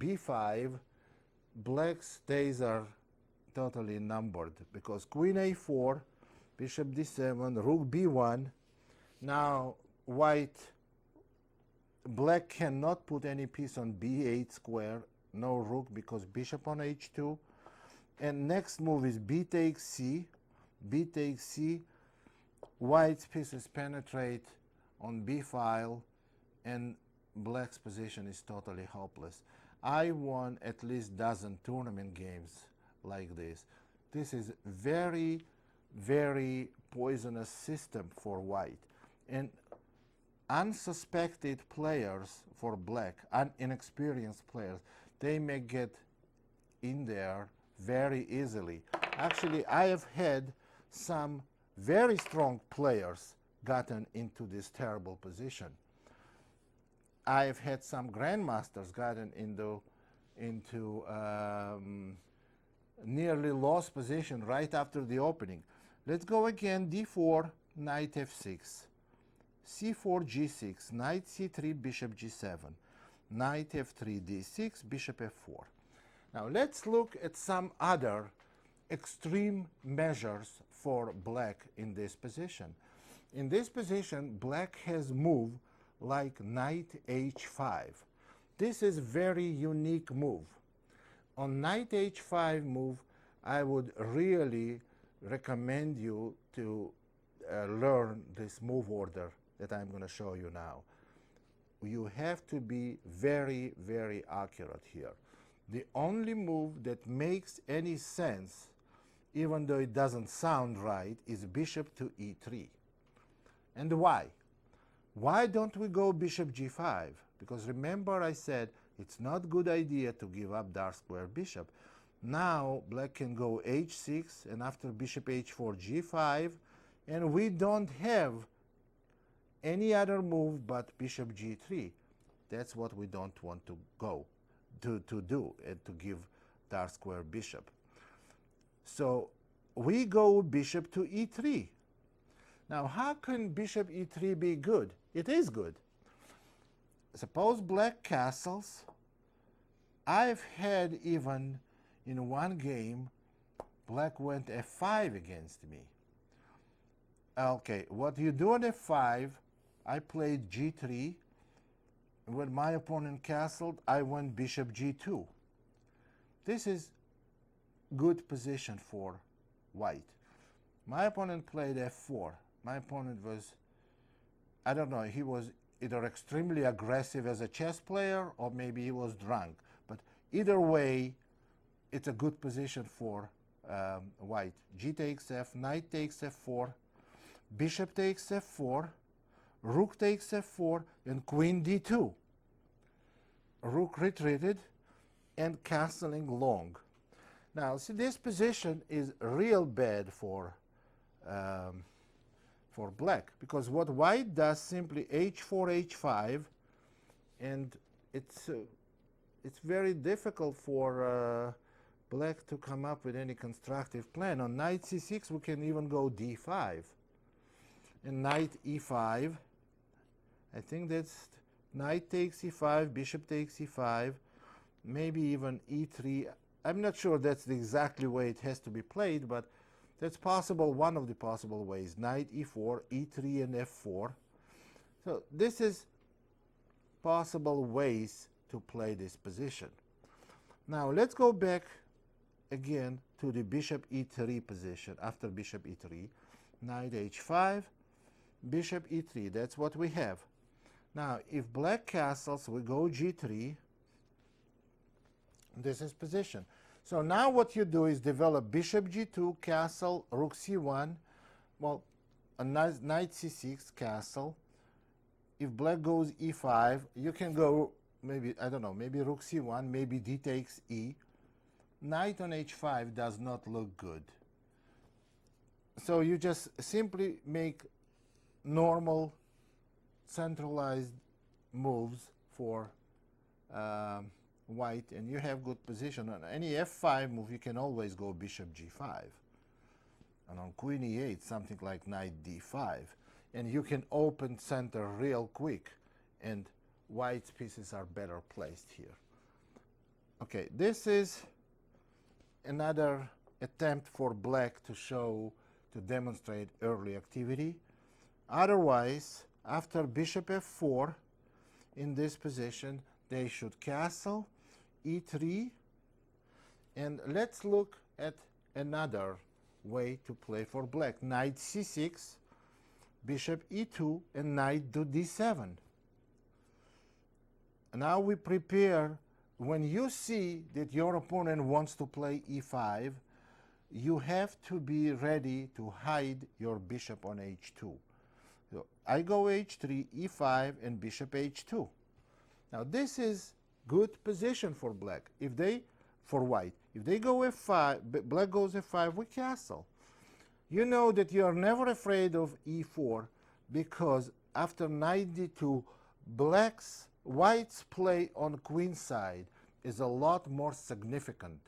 b5, black's days are totally numbered because queen a4, bishop d7, rook b1. Now black cannot put any piece on b8 square, no rook because bishop on h2. And next move is b takes c, b takes c. White's pieces penetrate on b file, and black's position is totally hopeless. I won at least dozen tournament games like this. This is very, very poisonous system for white. And unsuspected players for black, inexperienced players, they may get in there very easily. Actually, I have had some very strong players gotten into this terrible position. I've had some grandmasters gotten into nearly lost position right after the opening. Let's go again. d4, knight f6, c4, g6, knight c3, bishop g7, knight f3, d6, bishop f4. Now let's look at some other extreme measures for black in this position. In this position, black has moved like knight h5. This is very unique move. On knight h5 move, I would really recommend you to learn this move order that I'm going to show you now. You have to be very, very accurate here. The only move that makes any sense, even though it doesn't sound right, is bishop to e3. And why? Why don't we go bishop g5? Because remember I said it's not a good idea to give up dark square bishop. Now black can go h6, and after bishop h4, g5, and we don't have any other move but bishop g3. That's what we don't want to go to do, and to give dark square bishop. So we go bishop to e3. Now how can bishop e3 be good? It is good. Suppose black castles. I've had even in one game black went f5 against me. Okay, what you do on f5, I played g3. When my opponent castled, I went bishop g2. This is good position for white. My opponent played f4. My opponent was, I don't know, he was either extremely aggressive as a chess player or maybe he was drunk. But either way, it's a good position for white. G takes f, knight takes f4, bishop takes f4, rook takes f4, and queen d2. Rook retreated and castling long. Now, see, this position is real bad for black, because what white does simply h4, h5, and it's very difficult for black to come up with any constructive plan. On knight c6, we can even go d5, and knight e5. I think that's knight takes e5, bishop takes e5, maybe even e3. I'm not sure that's the exactly way it has to be played, but that's possible, one of the possible ways. Knight e4, e3, and f4. So this is possible ways to play this position. Now let's go back again to the bishop e3 position. After bishop e3, knight h5, bishop e3. That's what we have. Now, if black castles, we go g3. This is position. So now what you do is develop bishop g2, castle, rook c1. Well, a knight c6, castle. If black goes e5, you can go maybe, I don't know, maybe rook c1, maybe d takes e. Knight on h5 does not look good. So you just simply make normal centralized moves for white, and you have good position. On any f5 move, you can always go bishop g5. And on queen e8, something like knight d5. And you can open center real quick, and white's pieces are better placed here. Okay, this is another attempt for black to show, to demonstrate early activity. Otherwise, after bishop f4, in this position, they should castle, e3, and let's look at another way to play for black. Knight c6, bishop e2, and knight to d7. Now we prepare. When you see that your opponent wants to play e5, you have to be ready to hide your bishop on h2. So I go h3, e5, and bishop h2. Now this is good position for black. For white, if they go f5, black goes f5, we castle. You know that you are never afraid of e4 because after knight d2, white's play on queen side is a lot more significant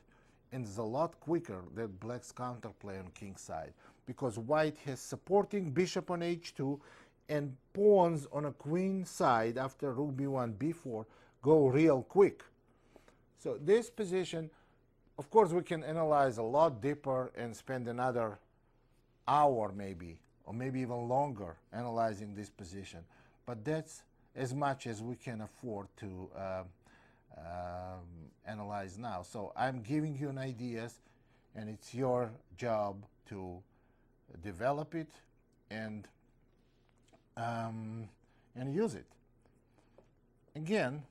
and is a lot quicker than black's counterplay on king side, because white has supporting bishop on h2 and pawns on a queen side after rook b1, b4 go real quick. So this position, of course, we can analyze a lot deeper and spend another hour maybe, or maybe even longer analyzing this position. But that's as much as we can afford to analyze now. So I'm giving you an ideas, and it's your job to develop it and use it. Again,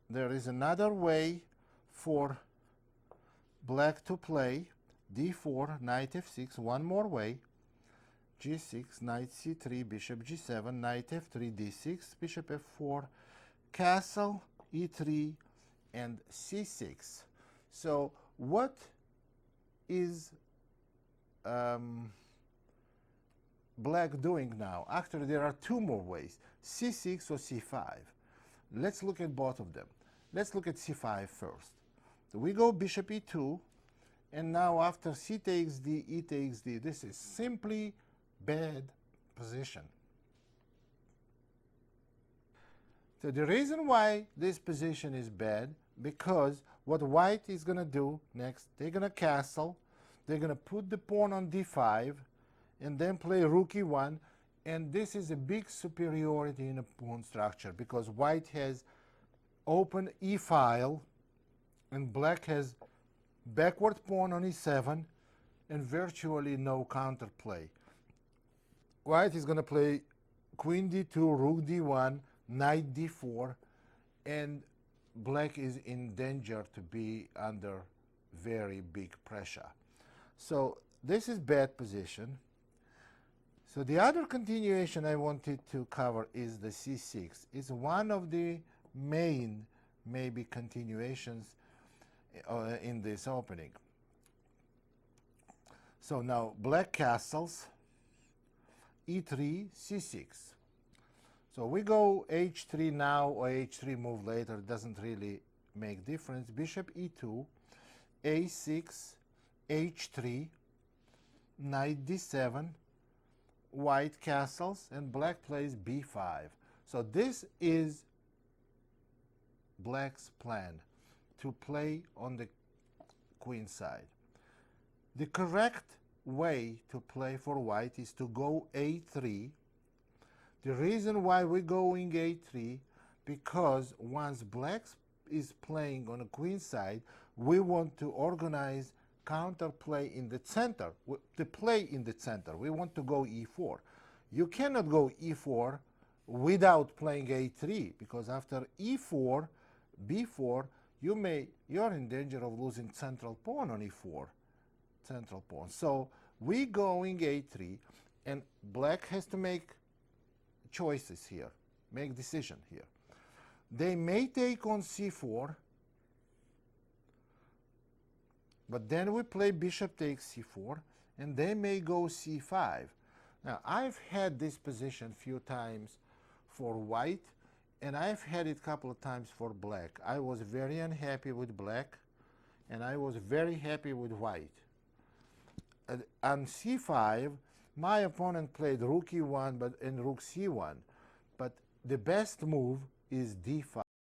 there is another way for black to play. d4, knight f6, one more way. g6, knight c3, bishop g7, knight f3, d6, bishop f4, castle, e3, and c6. So what is black doing now? Actually, there are two more ways, c6 or c5. Let's look at both of them. Let's look at c5 first. So we go bishop e2, and now after c takes d, e takes d. This is simply bad position. So the reason why this position is bad, because what white is going to do next, they're going to castle, they're going to put the pawn on d5, and then play rook e1, and this is a big superiority in a pawn structure, because white has open e-file, and black has backward pawn on e7, and virtually no counterplay. White is going to play queen d2, rook d1, knight d4, and black is in danger to be under very big pressure. So this is bad position. So the other continuation I wanted to cover is the c6. It's one of the main, maybe, continuations in this opening. So now black castles, e3, c6. So we go h3 now or h3 move later, it doesn't really make difference. Bishop e2, a6, h3, knight d7, white castles, and black plays b5. So this is black's plan, to play on the queen side. The correct way to play for white is to go a3. The reason why we're going a3, because once black is playing on a queen side, we want to organize counterplay in the center, to play in the center. We want to go e4. You cannot go e4 without playing a3, because after e4, b4, you're in danger of losing central pawn on e4, central pawn. So we going a3, and black has to make choices here, make decision here. They may take on c4, but then we play bishop takes c4, and they may go c5. Now, I've had this position few times for white, and I've had it a couple of times for black. I was very unhappy with black, and I was very happy with white. On c5, my opponent played rook e1 and rook c1, but the best move is d5.